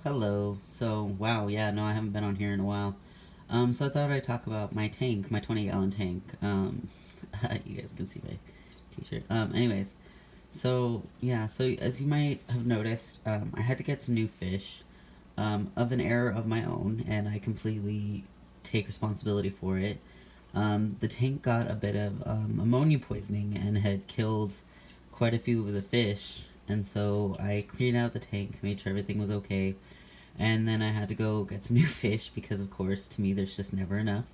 Hello. So, wow, yeah, no, I haven't been on here in a while. So I thought I'd talk about my tank, my 20-gallon tank. You guys can see my t-shirt. Anyways, so, yeah, so as you might have noticed, I had to get some new fish, of an error of my own, and I completely take responsibility for it. The tank got a bit of, ammonia poisoning and had killed quite a few of the fish, and so I cleaned out the tank, made sure everything was okay, and then I had to go get some new fish because, of course, to me, there's just never enough.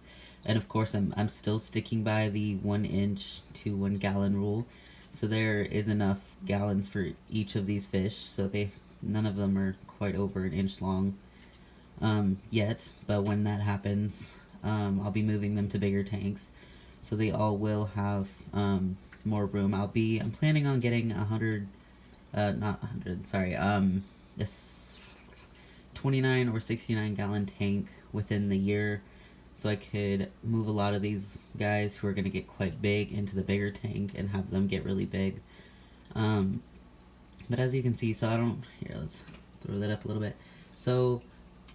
And of course, I'm still sticking by the 1 inch to 1 gallon rule. So there is enough gallons for each of these fish. So none of them are quite over an inch long yet. But when that happens, I'll be moving them to bigger tanks. So they all will have more room. I'm planning on getting 100, not 100, sorry, yes, 29 or 69 gallon tank within the year, so I could move a lot of these guys who are going to get quite big into the bigger tank and have them get really big. Um, but as you can see, so I don't, here, let's throw that up a little bit. So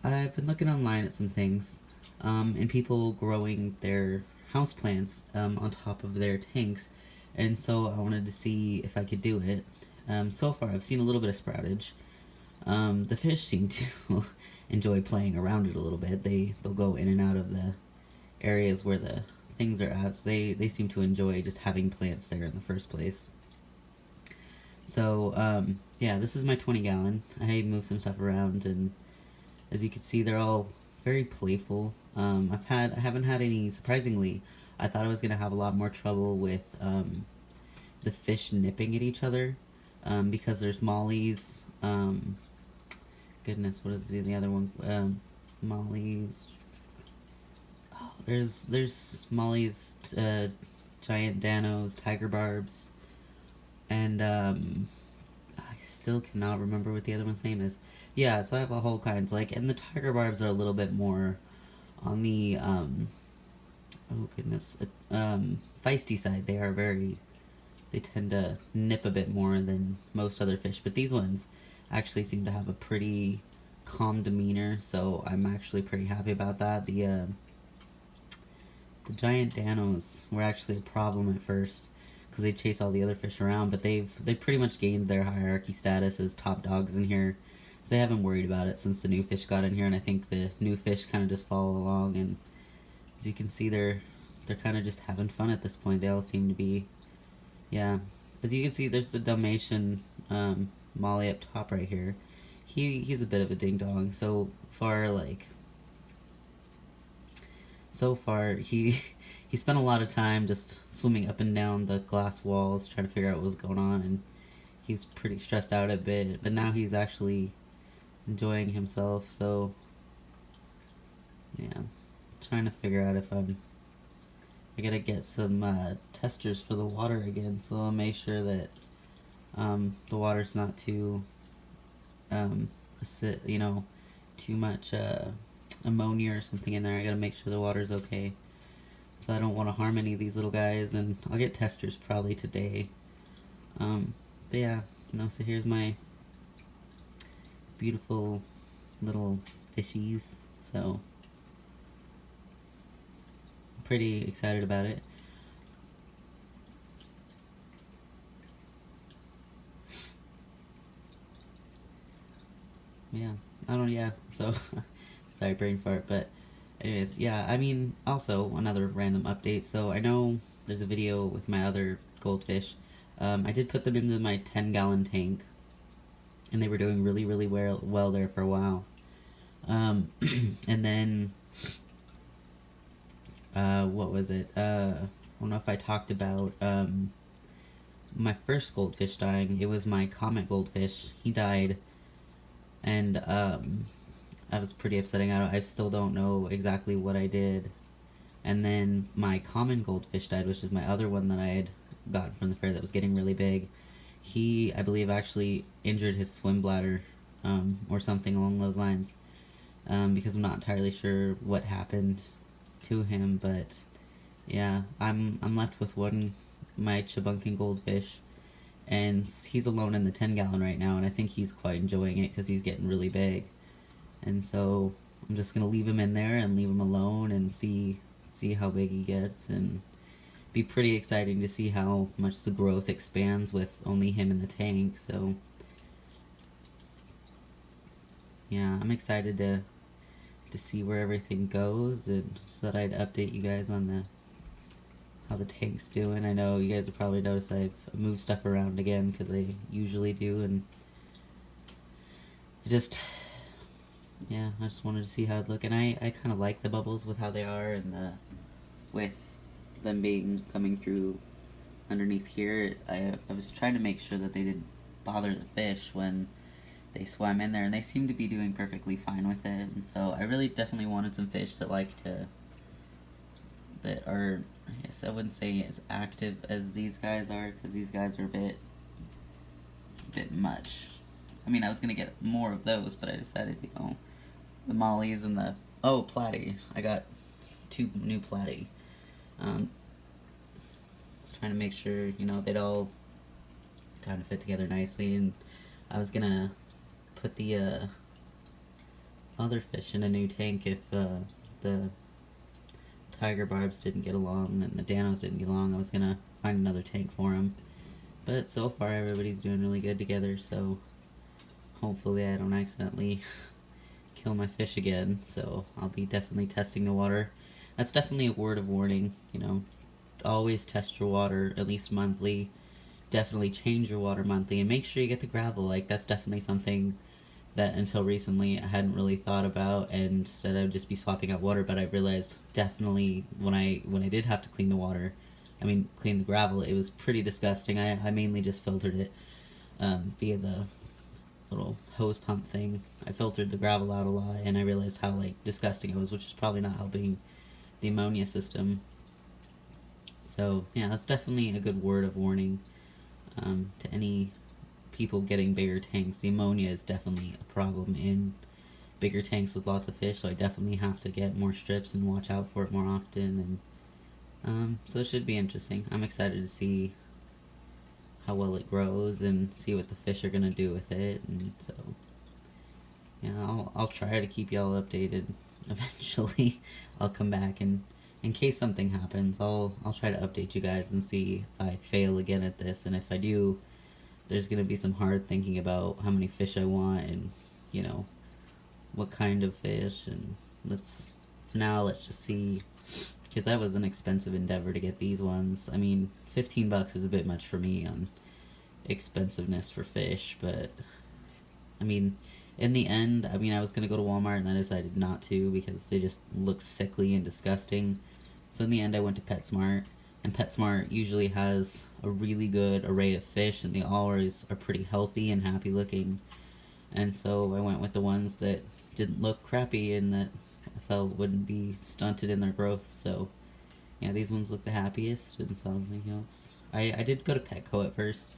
I've been looking online at some things, and people growing their houseplants on top of their tanks, and so I wanted to see if I could do it. So far, I've seen a little bit of sproutage. The fish seem to enjoy playing around it a little bit. They'll go in and out of the areas where the things are at. So they seem to enjoy just having plants there in the first place. So yeah, this is my 20 gallon. I moved some stuff around, and as you can see, they're all very playful. I haven't had any, surprisingly. I thought I was gonna have a lot more trouble with the fish nipping at each other, because there's mollies. Goodness, what is the other one? Molly's. Oh, there's Molly's, giant danos, tiger barbs, and I still cannot remember what the other one's name is. Yeah, so I have a whole kinds and the tiger barbs are a little bit more on the oh goodness, feisty side. They tend to nip a bit more than most other fish, but these ones actually seem to have a pretty calm demeanor, so I'm actually pretty happy about that. The giant danos were actually a problem at first because they chase all the other fish around, but they've pretty much gained their hierarchy status as top dogs in here, so they haven't worried about it since the new fish got in here, and I think the new fish kind of just follow along, and as you can see, they're kind of just having fun at this point. They all seem to be, yeah. As you can see, there's the Dalmatian Molly up top right here. He's a bit of a ding dong. So far he he spent a lot of time just swimming up and down the glass walls trying to figure out what was going on, and he's pretty stressed out a bit. But now he's actually enjoying himself. So yeah, trying to figure out if I gotta get some testers for the water again, so I'll make sure that the water's not too too much ammonia or something in there. I gotta make sure the water's okay, so I don't want to harm any of these little guys, and I'll get testers probably today. But yeah, so here's my beautiful little fishies, so I'm pretty excited about it. Yeah, yeah, so, sorry, brain fart, but anyways, yeah, I mean, also, another random update, so I know there's a video with my other goldfish. I did put them into my 10-gallon tank, and they were doing really, really well there for a while. And then, what was it? I don't know if I talked about, my first goldfish dying. It was my comet goldfish. He died, and that was pretty upsetting. I still don't know exactly what I did. And then my common goldfish died, which is my other one that I had gotten from the fair that was getting really big. He, I believe, actually injured his swim bladder, or something along those lines, because I'm not entirely sure what happened to him. But yeah, I'm left with my Chebunkin goldfish, and he's alone in the 10-gallon right now, and I think he's quite enjoying it because he's getting really big. And so I'm just gonna leave him in there and leave him alone and see how big he gets, and be pretty exciting to see how much the growth expands with only him in the tank. So yeah, I'm excited to see where everything goes, and so that I'd update you guys on the how the tank's doing. I know you guys have probably noticed I've moved stuff around again because I usually do, and just yeah, I just wanted to see how it look, and I kind of like the bubbles with how they are, and with them being coming through underneath here. I was trying to make sure that they didn't bother the fish when they swam in there, and they seem to be doing perfectly fine with it. And so I really definitely wanted some fish that that are, I guess I wouldn't say as active as these guys are, because these guys are a bit much. I mean, I was gonna get more of those, but I decided to go the mollies and the platy. I got 2 new platy. Just trying to make sure they'd all kind of fit together nicely, and I was gonna put the other fish in a new tank if the tiger barbs didn't get along and the danos didn't get along. I was gonna find another tank for them, but so far everybody's doing really good together, so hopefully I don't accidentally kill my fish again. So I'll be definitely testing the water. That's definitely a word of warning, always test your water at least monthly. Definitely change your water monthly, and make sure you get the gravel. Like, that's definitely something that until recently I hadn't really thought about, and said I would just be swapping out water, but I realized definitely when I did have to clean the water, clean the gravel, it was pretty disgusting. I mainly just filtered it via the little hose pump thing. I filtered the gravel out a lot, and I realized how disgusting it was, which is probably not helping the ammonia system. So yeah, that's definitely a good word of warning to any people getting bigger tanks. The ammonia is definitely a problem in bigger tanks with lots of fish, so I definitely have to get more strips and watch out for it more often. And so it should be interesting. I'm excited to see how well it grows and see what the fish are gonna do with it. And so yeah, I'll try to keep y'all updated. Eventually I'll come back, and in case something happens, I'll try to update you guys and see if I fail again at this. And if I do, there's gonna be some hard thinking about how many fish I want, and what kind of fish. And let's just see, because that was an expensive endeavor to get these ones. I mean, $15 is a bit much for me on expensiveness for fish, but I mean, in the end, I was gonna go to Walmart, and I decided not to because they just look sickly and disgusting. So in the end, I went to PetSmart, and PetSmart usually has a really good array of fish, and they always are pretty healthy and happy looking. And so I went with the ones that didn't look crappy and that I felt wouldn't be stunted in their growth. So yeah, these ones look the happiest, and so I was like, I did go to Petco at first,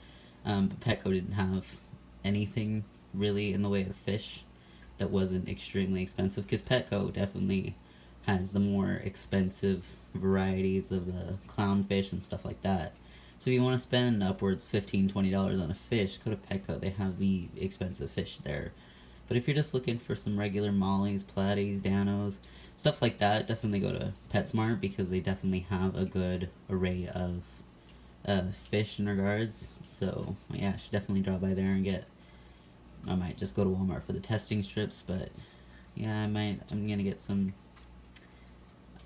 but Petco didn't have anything really in the way of fish that wasn't extremely expensive, because Petco definitely has the more expensive varieties of the clownfish and stuff like that. So if you want to spend upwards $15-$20 on a fish, go to Petco. They have the expensive fish there. But if you're just looking for some regular mollies, platies, danos, stuff like that, definitely go to PetSmart, because they definitely have a good array of fish in regards. So yeah, I should definitely drop by there and I might just go to Walmart for the testing strips, but yeah, I'm gonna get some.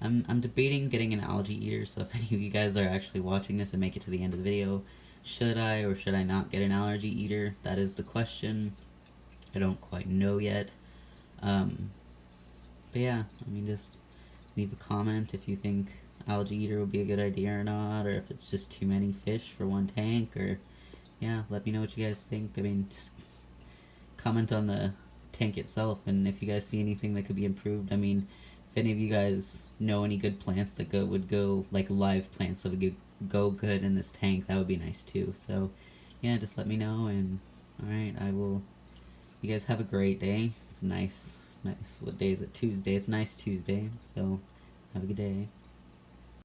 I'm debating getting an algae eater, so if any of you guys are actually watching this and make it to the end of the video, should I or should I not get an algae eater? That is the question. I don't quite know yet. But yeah, just leave a comment if you think algae eater would be a good idea or not, or if it's just too many fish for one tank, or yeah, let me know what you guys think. Just comment on the tank itself, and if you guys see anything that could be improved. If any of you guys know any good plants that would go, like live plants that would go good in this tank, that would be nice too. So yeah, just let me know, and alright, you guys have a great day. It's nice, what day is it? Tuesday. It's a nice Tuesday, so have a good day.